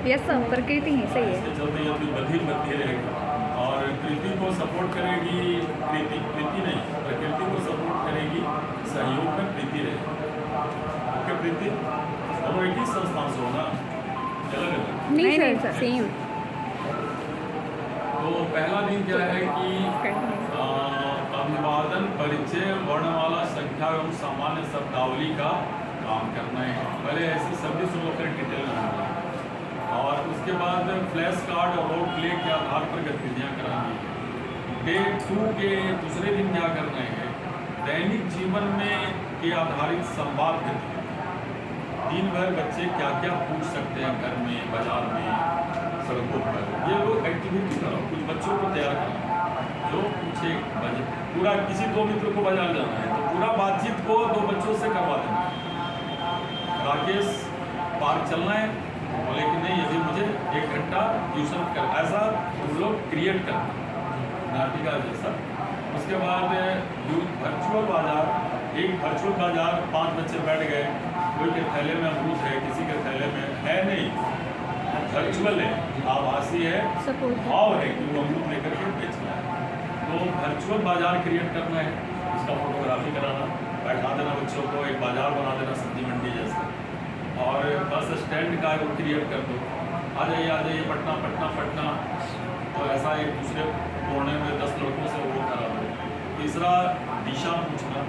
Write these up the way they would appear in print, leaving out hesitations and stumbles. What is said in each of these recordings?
Yes sir, प्रकृति ही सही है। इसके चलते ये अपनी बधिर बनती रहेगी और कृति को सपोर्ट करेगी। कृति नहीं, प्रकृति को सपोर्ट करेगी, सहयोग में प्रीति रहेगी। ओके प्रीति, दोनों एक ही संस्थान से हो ना, अलग अलग? नहीं सर, सेम। तो पहला दिन क्या है कि अभिवादन, परिचय, वर्णमाला, संख्या एवं सामान्य शब्दावली का काम करना है। पहले ऐसी शब्द सुनो, फिर डिटेल में होगा। और उसके बाद फ्लैश कार्ड और रोल प्ले के आधार पर गतिविधियाँ करानी है। डे 2 के दूसरे दिन क्या करना है, दैनिक जीवन में के आधारित संवाद गतिविधि। दिन भर बच्चे क्या क्या पूछ सकते हैं घर में, बाजार में, सड़कों पर, ये लोग एक्टिविटी करो, कुछ बच्चों को तैयार करना जो पूछे। पूरा किसी दो मित्र को बाजार जाना है तो पूरा बातचीत को दो बच्चों से करवा देना। राकेश पार्क चलना है, बोले कि नहीं अभी मुझे 1 घंटा ट्यूशन कर, ऐसा तुम लोग क्रिएट करना नाटिका जैसा। उसके बाद वर्चुअल बाजार, एक वर्चुअल बाजार 5 बच्चे बैठ गए, कोई के थैले में अमरूद है, किसी के थैले में है नहीं, वर्चुअल है, आभासी है, भाव है कि वो अमरूद लेकर के बेचना है। तो वर्चुअल बाजार क्रिएट करना है, इसका फोटोग्राफी कराना, बैठा देना बच्चों को, एक बाजार बना देना सब्जी मंडी जैसा। और बस स्टैंड का वो क्रिएट कर दो, आ जाइए पटना पटना पटना। तो ऐसा एक दूसरे कोने में 10 लड़कों से वो करा दो। तीसरा दिशा पूछना,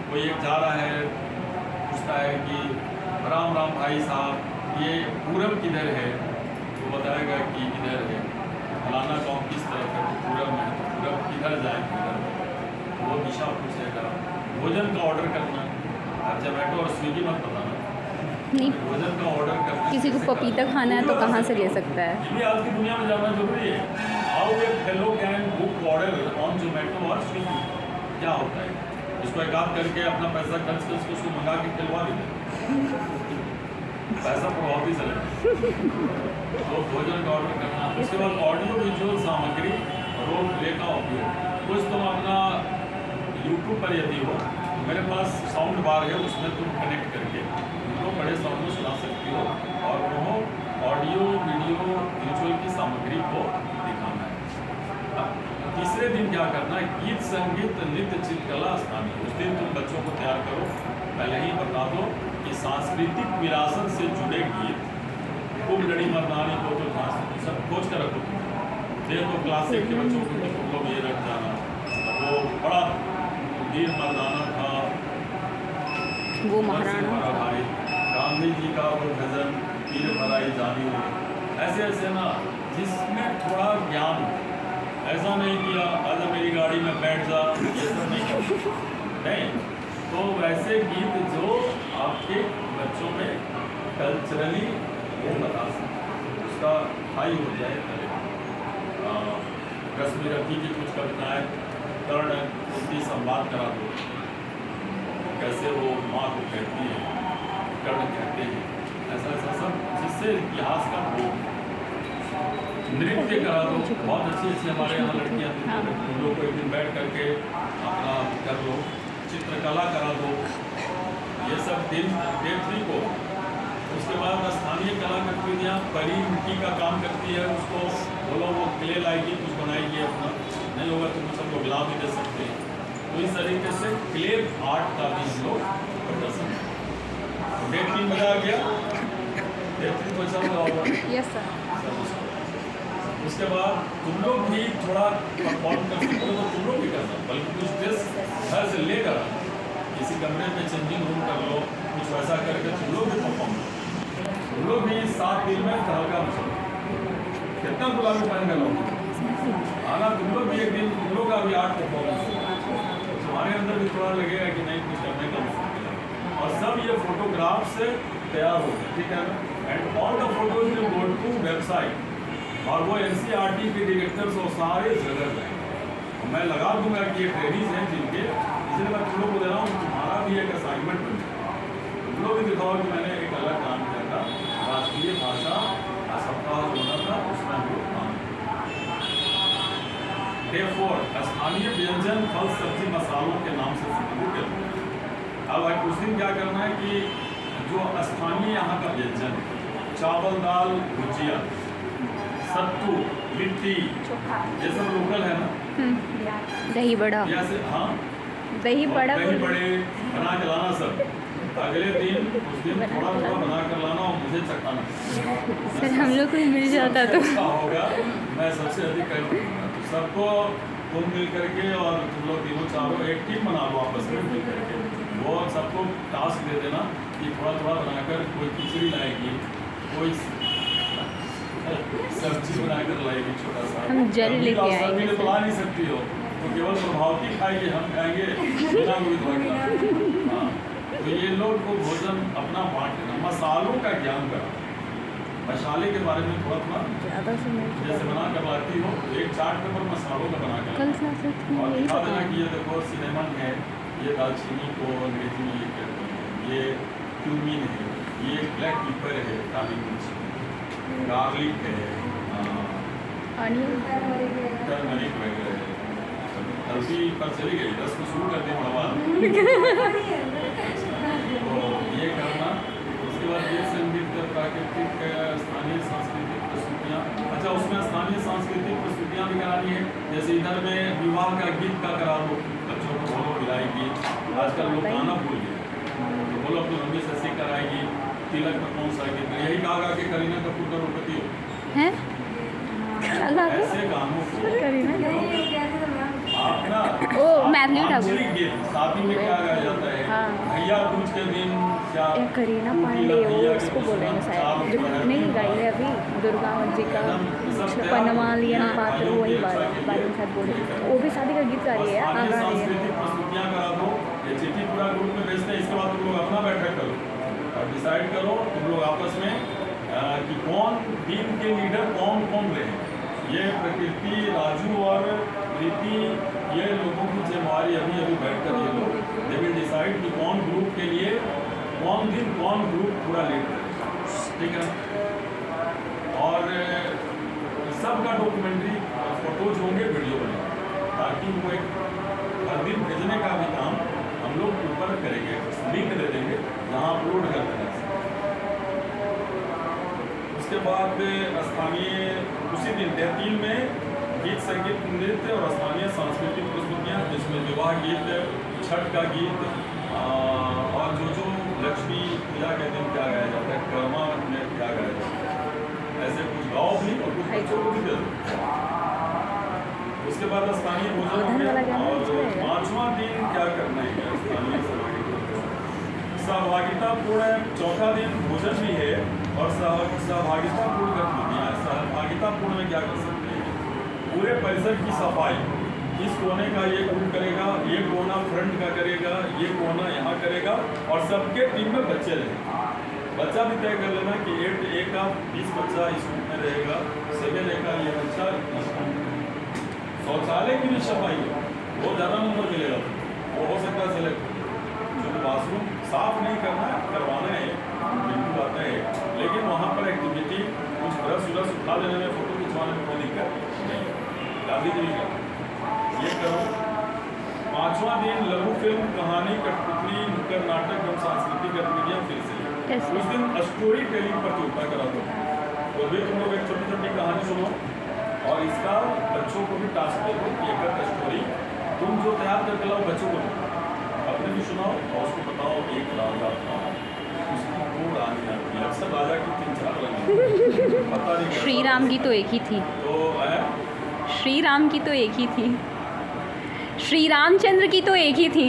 कोई एक जा रहा है, पूछता है कि राम राम भाई साहब ये पूरब किधर है, तो बताएगा कि किधर है, फलाना गाँव किस तरफ है, तो पूरब में, तो पूरब किधर जाए, किधर, वो दिशा पूछेगा। भोजन का ऑर्डर करना, अब जोमेटो और स्विगी मत बताना, नहीं, भोजन का ऑर्डर करना। किसी को पपीता खाना है तो कहाँ से ले सकता है। ये आज की दुनिया में जाना जरूरी है। How a fellow can book order on Zomato और स्विगी, क्या होता है, इसको एक आध करके अपना पैसा खर्च कर उसको मंगा के खिलवा देते, पैसा प्रभावी चले। तो भोजन का ऑर्डर करना। उसके बाद ऑडियो विजुअल सामग्री, रोल प्ले का उपयोग। कुछ तुम अपना यूट्यूब पर यदि हो, मेरे पास साउंड बार है, उसमें तुम कनेक्ट करके उनको बड़े साउंड में सुना सकती हो और वो ऑडियो वीडियो विजुअल की सामग्री को दिखाना है। तीसरे दिन क्या करना है, गीत संगीत नृत्य चित्रकला स्थानीय। उस दिन तुम बच्चों को तैयार करो, पहले ही बता दो कि सांस्कृतिक विरासत से जुड़े गीत, खूब लड़ी मर्दानी को तो सब खोज कर रखो। देखो क्लास 8 के बच्चों को तुम लोग ये रख जाना, वो बड़ा वीर मर्दाना था, वो महाराणा भाई गांधी जी का वो भजन वीर भराई जानी, ऐसे ऐसे ना जिसमें थोड़ा ज्ञान। ऐसा नहीं किया आज मेरी गाड़ी में बैठ जा, ये सब नहीं। तो वैसे गीत जो आपके बच्चों में कल्चरली वो बता सकते, उसका हाई हो जाए। रश्मि रखी की कुछ कविताएं, कर्ण उनकी संवाद करा दो, कैसे वो माँ को कहती है, कर्ण कहते हैं, ऐसा ऐसा सब, जिससे इतिहास का वो नृत्य करा दो। बहुत अच्छी अच्छी हमारे यहाँ लड़कियाँ उन लोग को एक दिन बैठ करके अपना कर लो, चित्रकला करा दो, ये सब दिन डे 3 को। उसके बाद स्थानीय कला गतिविधियाँ, परी मिट्टी का काम करती है, उसको बोलो वो क्ले लाएगी, कुछ बनाएगी, अपना नहीं होगा तो कुछ हमको गुलाब भी दे सकते हैं। तो इस तरीके से क्ले आर्ट का भी हम लोग प्रदर्शन। डे 3 बजा गया, डे 3 को चल रहा होगा। Yes sir. उसके बाद तुम लोग भी थोड़ा परफॉर्म कर सकते हो, तो तुम लोग भी करना, बल्कि कुछ ड्रेस घर से लेकर किसी कमरे में चेंजिंग रूम कर लो, कुछ वैसा करके तुम लोग भी परफॉर्म करो। तुम लोग भी 7 दिन में हल्का मचलो, कितना गुलाबी पहन कर लो आना, तुम लोग भी एक दिन तुम लोग का भी आर्ट परफॉर्मेंस, तुम्हारे अंदर भी थोड़ा लगेगा कि नहीं कुछ करने का मौका। और सब ये फोटोग्राफ से तैयार हो गए, ठीक है ना। And all the photos will go to website, और वो NCERT के डायरेक्टर्स और सारे जगह जाएंगे। मैं लगा दूंगा कि ये ट्रेनिंग्स हैं जिनके, इसलिए मैं तुम लोग को दे रहा हूँ, तुम्हारा भी एक असाइनमेंट बन जाए। तुम लोग भी दिखाओ कि मैंने एक अलग काम किया था, राष्ट्रीय भाषा सप्ताह होना था, उसमें हम लोग काम। डे 4 स्थानीय व्यंजन, फल सब्जी मसालों के नाम से संबंधित। अब उस दिन क्या करना है कि जो स्थानीय यहाँ का व्यंजन है चावल दाल भुजिया सत्तू लिट्टी ये सब लोकल है ना। दही बड़ा, या से हाँ दही बड़ा दही बड़े बना के लाना सब। अगले दिन उस दिन थोड़ा थोड़ा बना कर लाना और मुझे चखाना। सर हम लोग को मिल जाता तो अच्छा होगा, मैं सबसे अधिक कर दूँगा। तो सबको तुम मिल करके और तुम लोग तीनों चारों एक टीम बना लो आपस में मिल करके। वो सबको टास्क दे देना कि थोड़ा थोड़ा बनाकर कोई खिचड़ी लाएगी, कोई सब्जी बनाकर लाएगी छोटा सा। हम जल लेके आएंगे तो ला नहीं सकती हो तो केवल प्रभावती खाएगी, हम खाएंगे बिना कोई धोखा। हाँ, तो ये लोग को भोजन अपना बांटना, मसालों का ज्ञान करा। मसाले के बारे में थोड़ा थोड़ा जैसे बना कर लाती हो, एक चार्ट पेपर मसालों का बना कर कल और दिखा देना कि ये देखो सिनेमन है, ये दालचीनी को अंग्रेजी में ये कहते हैं, ये क्यूमिन है, ये ब्लैक पेपर है, काली मिर्च, गार्लिक है, टर्मरिक वगैरह है। हल्दी पर चली गई, रस्म शुरू कर दी भगवान। तो ये करना। उसके बाद ये संगीत प्राकृतिक स्थानीय सांस्कृतिक प्रस्तुतियाँ। अच्छा, उसमें स्थानीय सांस्कृतिक प्रस्तुतियाँ भी करानी है। जैसे इधर में विवाह का गीत का करा दो, बच्चों को बोलो विदाई गीत। आजकल लोग गाना भूल गए, तो बोलो अपनी मम्मी से सीख कर आएगी तिलक में कौन सा गीत, यही गा गा के करीना कपूर करोड़पति हो। हैं ऐसे गानों को आप ना मैथिली ठाकुर आंचलिक गीत शादी में क्या गाया जाता है, हाँ। भैया दूज के दिन क्या करीना पांडे वो उसको बोलेंगे शायद, जो नहीं गाई है अभी दुर्गा जी का पनवालियन पात्र, वही बारे में शायद बोले, वो भी शादी का गीत गा रही है। हाँ गा रही है। सांस्कृतिक प्रस्तुतियाँ करा दो, ये चिट्ठी पूरा ग्रुप में भेजते हैं। इसके बाद तुम लोग अपना बैठक करो और डिसाइड करो तुम लोग आपस में कि कौन टीम के लीडर कौन कौन रहे। ये प्रकृति, राजू और प्रीति, ये लोगों की जिम्मेवारी अभी बैठ कर ये लोग दे विल डिसाइड कि कौन ग्रुप के लिए कौन दिन कौन ग्रुप पूरा लीड करे, ठीक है। और सबका डॉक्यूमेंट्री फोटोज होंगे, वीडियो बनेंगे, ताकि वो एक हर दिन भेजने का भी काम हम लोग ऊपर करेंगे, लिंक दे देंगे जहाँ अपलोड कर देना। उसके बाद स्थानीय उसी दिन 3 में गीत संगीत नृत्य और स्थानीय सांस्कृतिक प्रस्तुतियाँ, जिसमें विवाह गीत, छठ का गीत और जो लक्ष्मी पूजा के दिन क्या गाया जाता है, कर्मा में क्या गाया जाता है, ऐसे कुछ गाओ भी और कुछ बच्चों को भी दे दो। उसके बाद स्थानीय भोजन हो गया। और 5वां दिन क्या करना है, स्थानीय सहभागितापूर्ण। चौथा दिन भोजन भी है और सहभागितापूर्ण गतिविधियाँ। सहभागितापूर्ण में क्या कर सकते हैं, पूरे परिसर की सफाई, इस कोने का ये ग्रुप करेगा, ये कोना फ्रंट का करेगा, ये कोना यहाँ करेगा, और सबके टीम में बच्चे रहेंगे। बच्चा भी तय कर लेना कि 8A का 20 बच्चा इस ग्रुप में रहेगा, 7A का ये बच्चा। शौचालय की भी सफाई है, बहुत ज़्यादा नंबर मिलेगा, वो हो सकता है सेलेक्ट। जो बाथरूम साफ नहीं करना है, करवाना है, बिल्कुल आता है, लेकिन वहाँ पर एक्टिविटी कुछ ब्रश व्रश उठा लेने में, फोटो खिंचवाने में कोई दिक्कत नहीं, गांधी जी का ये करो। 5वां दिन लघु फिल्म, कहानी, कठपुतली, नुक्कड़ नाटक एवं सांस्कृतिक गतिविधियाँ फिर से। उस दिन स्टोरी टेलिंग प्रतियोगिता करा दो, तो भी तुम लोग एक छोटी छोटी कहानी सुनो और इसका बच्चों को भी टास्क दे दो कि एक स्टोरी तुम जो तैयार करके लाओ बच्चों को अपने भी सुनाओ और उसको बताओ एक राजा था, उसकी 2 रानियाँ थी, अक्सर राजा की 3-4 रानियाँ पता नहीं। श्री राम की तो एक ही थी, तो श्री राम की तो एक ही थी, श्री रामचंद्र की तो एक ही थी,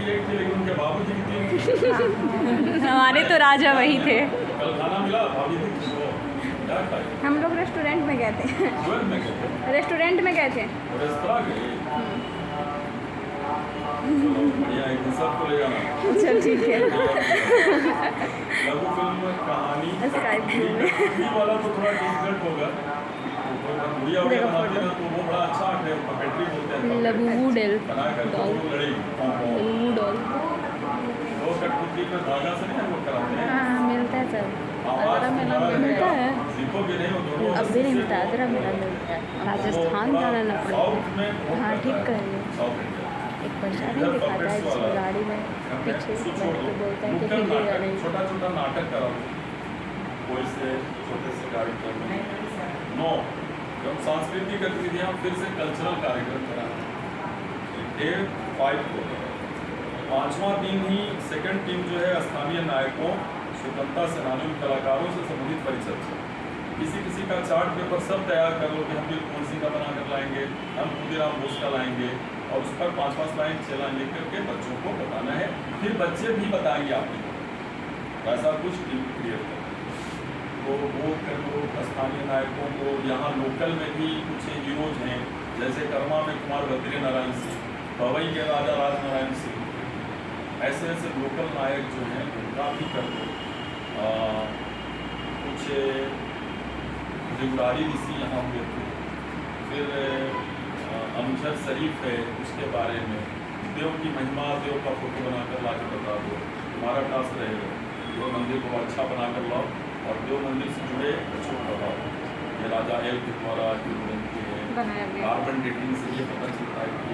लेकिन उनके बाबूजी की 3। हमारे तो राजा वही थे। कल खाना मिला भाभी जी को, क्या खाए? हम लोग रेस्टोरेंट में गए थे। रेस्टोरेंट में गए थे। रेस्तरां गए? यहाँ एक सबको ले जाना। चल ठीक है। लघु फिल्म, कहानी, स्काई ब्लू में वाला तो थोड़ा डिफिकल्ट होगा, गुड़िया उड़िया बनाते हैं तो वो बड़ा अच्छा है, पपेट्री बोलते हैं, लबूबू डेल बना कर तो लड़ेगी। लबूबू डॉल वो कठपुतली में धागा से नहीं वो कराते हैं। हाँ मिलता है सर, अदरा मेला मिलता है, सीखोगे नहीं वो दोनों अब भी नहीं मिलता, अदरा मेला मिलता है। राजस्थान जाना ना पड़ेगा। हाँ ठीक कर रही है। एक बच्चा नहीं दिखाता है जिसमें गाड़ी में पीछे बैठ के बोलता है कि हिलेगा नहीं। छोटा छोटा नाटक कराओ, कोई से छोटे से कार्यक्रम में 9 जब सांस्कृतिक गतिविधियाँ फिर से कल्चरल कार्यक्रम कराना। डे 5 को 5वां दिन ही सेकंड टीम जो है स्थानीय नायकों, स्वतंत्रता सेनानियों, कलाकारों से संबंधित परिचर्चा। किसी का चार्ट पेपर सब तैयार कर लो कि हम वीर सिंह का बना कर लाएंगे, हम खुदीराम बोस का लाएंगे, और उस पर 5-5 लाइन 6 लाइन लिख करके बच्चों को बताना है। फिर बच्चे भी बताएंगे आपको ऐसा कुछ टीम क्रिएट कर तो वो कर लो। स्थानीय नायकों को यहाँ लोकल में भी कुछ हीरोज हैं, जैसे कर्मा में कुमार बद्री नारायण सिंह, पवई के राजा राजनारायण सिंह, ऐसे ऐसे लोकल नायक जो हैं उनका भी कर दो। कुछ त्रिपुरारी ऋषि यहाँ हुए थे। फिर अमजद शरीफ है, उसके बारे में देव की महिमा, देव का फोटो बनाकर ला के बता दो। हमारा टास्क रहेगा देव मंदिर को अच्छा बना कर लाओ और देव मंदिर से जुड़े बच्चों को बताओ। ये राजा एल के द्वारा कार्बन डेटिंग से ये पता चलता है कि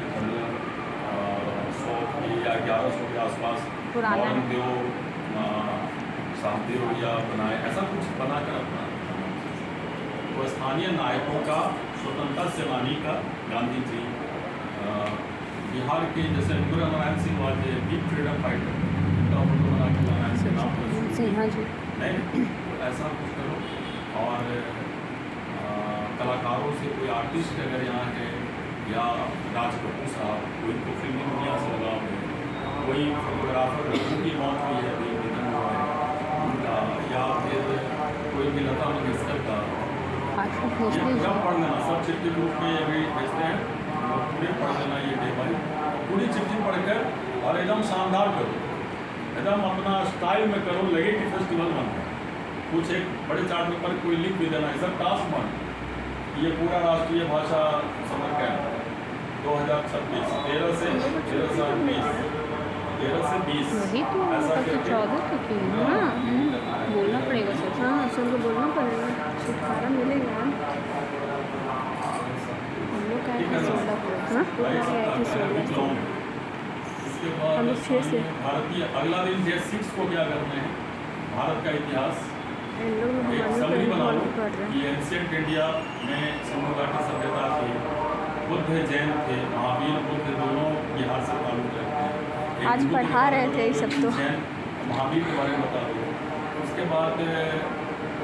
100 या 1100 के आसपास मॉडर्न देव शांति रोहिया बनाए, ऐसा कुछ बनाकर अपना। तो स्थानीय नायकों का, स्वतंत्रता सेनानी का, गांधी जी, बिहार के जैसे इंदिरा नारायण सिंह वाजे बिग फ्रीडम फाइटर, उनका फोटो बना के नारायण सिंह नाम नहीं, तो ऐसा कुछ करो। और कलाकारों से कोई आर्टिस्ट अगर यहाँ है, या राज कपूर साहब, कोई को फिल्मी दुनिया से लगाव है, कोई फोटोग्राफर की मौत हुई है, निधन हुआ है उनका, या फिर कोई भी लता मंगेशकर का, पूरा पढ़ लेना। सब चिट्ठी ग्रुप में अभी भेजते हैं, पूरे पढ़ लेना ये डे बाई पूरी चिट्ठी पढ़कर और एकदम शानदार करो, एकदम अपना स्टाइल में करो, लगे कि फेस्टिवल बन रहा है। कुछ एक बड़े चार्ट पेपर कोई लिख भी देना, ऐसा टास्क बन ये पूरा राष्ट्रीय भाषा समर कैंप 2026 13 से 20 ऐसा करके बोलना पड़ेगा सर। हाँ सबको बोलना पड़ेगा, छुटकारा मिलेगा। हम लोग का इसके बाद भारतीय अगला दिन डेट 6 को क्या करना है, भारत का इतिहास एक समरी बना लो कि एंशिएंट इंडिया में सिंधु घाटी सभ्यता थी, बुद्ध जैन थे, महावीर बुद्ध दोनों बिहार से ताल्लुक रखते हैं। आज पढ़ा रहे थे ये सब तो। जैन महावीर के बारे में बता दो। उसके बाद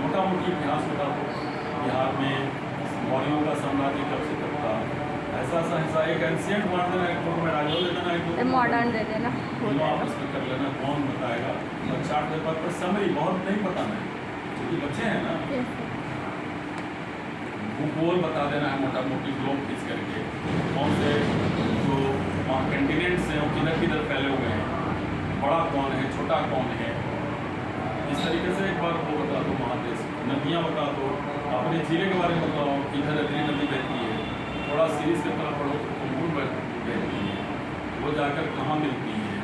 मोटा मोटी इतिहास बता दो, बिहार में मौर्यों का साम्राज्य कब से कब था, ऐसा हिस्सा एक एंशिएंट मार देना, एक फोटो में डाल देना, एक मॉडर्न दे देना, आपस में कर लेना, कौन बताएगा। और चार्ट पेपर पर समरी बहुत नहीं बताना है, क्योंकि बच्चे हैं ना। भूगोल बता देना है, मोटा मोटी ग्लोब खींच करके, कौन से जो कंटिनेंट्स हैं वो किधर किधर फैले हुए हैं, बड़ा कौन है, छोटा कौन है, इस तरीके से एक बार वो बता दो। महादेश नदियाँ बता दो, अपने जिले के बारे में बताओ, इधर अदरी नदी बहती है, थोड़ा सीरीज की तरह पढ़ो तो कुंभूर बहती है, वो जाकर कहाँ मिलती है।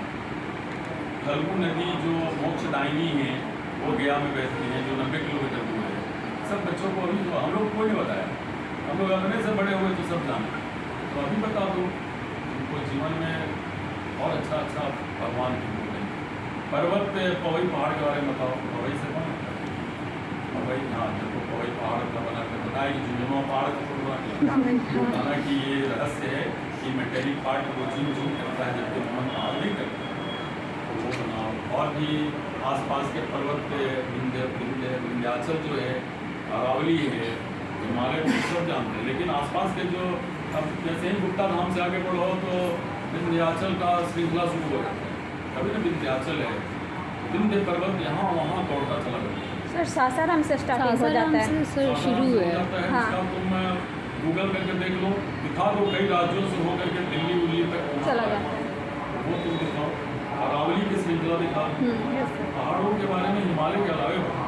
फल्गु नदी जो मोक्षदायिनी है वो गया में बहती है, जो 90 किलोमीटर दूर है। सब बच्चों को अभी तो हम लोग को नहीं बताया, हम लोग अपने से बड़े हुए तो सब जाने, तो अभी बता दो उनको जीवन में और अच्छा भगवान की बोले। पर्वत पे पवई पहाड़ के बारे में बताओ, पवई से कौन पवई, हाँ देखो पवई पहाड़ का बना कर बताया कि झुंझुनवा पहाड़ का फोटो बताना कि ये रहस्य है कि मेटेलिक पार्ट वो झुम करता है जबकि मन पहाड़ नहीं करता, तो वो बनाओ। और भी आसपास के पर्वत पे विंध्याचल जो है, अरावली है, हिमालय को सब जानते हैं, लेकिन आसपास के जो अब जैसे ही गुप्ता धाम से आगे बढ़ो तो विंध्याचल का श्रृंखला शुरू हो जाता है। कभी ना विंध्याचल है, विंध्य पर्वत यहाँ वहाँ दौड़ता चला जाता है। सर सासाराम से स्टार्टिंग हो जाता है, सर शुरू है। हाँ। तुम गूगल करके देख लो, दिखा दो कई राज्यों से होकर के दिल्ली उल्ली तक चला जाता है, वो तुम दिखाओ। अरावली की श्रृंखला दिखा, पहाड़ों के बारे में हिमालय के अलावे बताओ।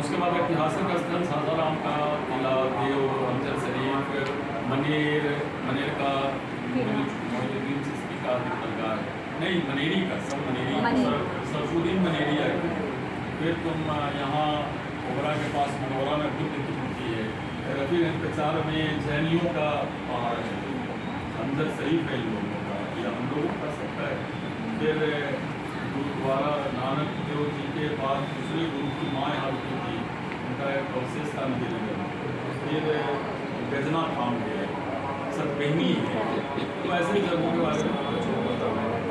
उसके बाद ऐतिहासिक स्थल सासाराम का किला, देव, अमजद शरीफ, मनेर का मोइनुद्दीन चिश्ती का दरगाह है, नहीं मनेरी का, सब मनेरी, सरफुद्दीन मनेरी है। फिर तुम यहाँ ओबरा के पास मनोरा में बुद्ध की मूर्ति है। फिर इंतजार में जैनियों का पहाड़ है, अमजद शरीफ है लोगों का, या हम लोगों का सबका है। फिर द्वारा नानक देव जी के बाद दूसरे गुरु की माँ हालती थी, उनका एक अवशेष था नदी नगर। फिर गजना थाम गए, सतबहनी है, तो ऐसे जगहों के बारे में कुछ बता रहे हैं।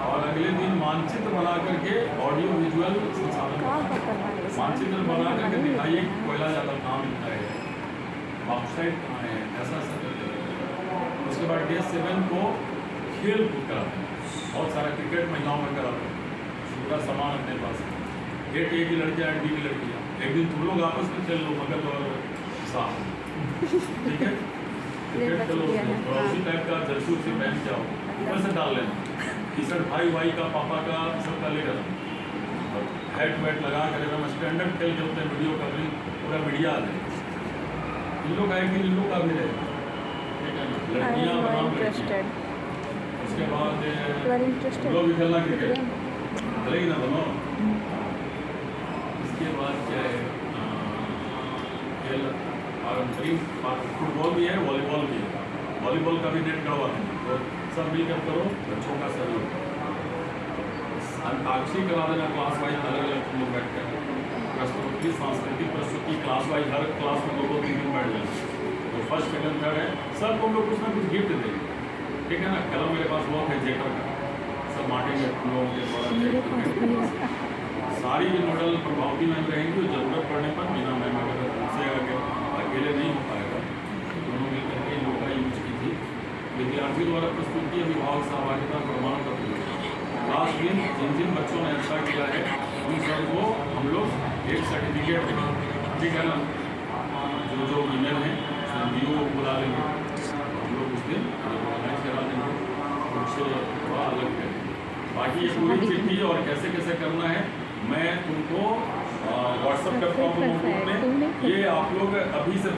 और अगले दिन मानचित्र बना करके ऑडियो विजुअल संसाधन मानचित्र बना करके दिखाइए कि कोयला ज़्यादा कहाँ मिलता है, ऑक्साइड कहाँ है, ऐसा ऐसा करके। उसके बाद डे 7 को खेल कूद कराते हैं, बहुत सारा क्रिकेट महिलाओं में कराते हैं, पूरा सामान अपने पास है, 8A की लड़कियाँ 8B की लड़कियाँ। एक दिन तुम लोग आपस में खेल लो मगध और साथ, ठीक है, क्रिकेट खेलो, और उसी टाइप का जर्सी उसी पहन के आओ, ऊपर से डाल लेना टी शर्ट, भाई का पापा का सबका लेकर, हैट वैट लगा कर एकदम स्टैंडर्ड खेल खेलते हैं, वीडियो कवरिंग पूरा मीडिया आ जाए। इन लोग आएंगे, इन लोग का भी रहेगा, ठीक है ना, लड़कियाँ बनाम लड़कियाँ। उसके बाद लोग भी खेलना क्रिकेट चलेगी ना दोनों। इसके बाद क्या है, खेल पारंपरिक फुटबॉल भी है, वॉलीबॉल भी है, वॉलीबॉल का भी नेट करवा देंगे, तो सब मिलकर करो, बच्चों का सहयोग। अंताक्षरी करा देना क्लास वाइज, अलग अलग लोग बैठ कर, प्रस्तुति सांस्कृतिक प्रस्तुति क्लास वाइज, हर क्लास में 2-2-3 दिन बैठ जाए, तो फर्स्ट सेकंड थर्ड है सबको हम लोग कुछ ना कुछ गिफ्ट देंगे, ठीक है ना। कलम मेरे पास बहुत है जेकर का, सब बांटेंगे लोगों के द्वारा। सारी मॉडल प्रभावती मैम रहेंगी, जरूरत पड़ने पर बिना मैम अगर उनसे अकेले नहीं हो पाएगा, दोनों मिलकर के इन लोगों का यूज कीजिए। विद्यार्थी द्वारा प्रस्तुति अभिभावक सहभागिता प्रमाण पत्र, लास्ट दिन जिन जिन बच्चों ने अच्छा किया है उन सबको हम लोग एक सर्टिफिकेट देंगे, ठीक है ना। जो जो विनर हैं वीडियो को बुला लेंगे, हम लोग उस दिन ऑर्गेनाइज करा देंगे, उनसे थोड़ा अलग करेंगे। बाकी ये पूरी चिट्ठी और कैसे कैसे करना है मैं तुमको व्हाट्सअप करता हूँ ग्रुप में, ये आप लोग अभी से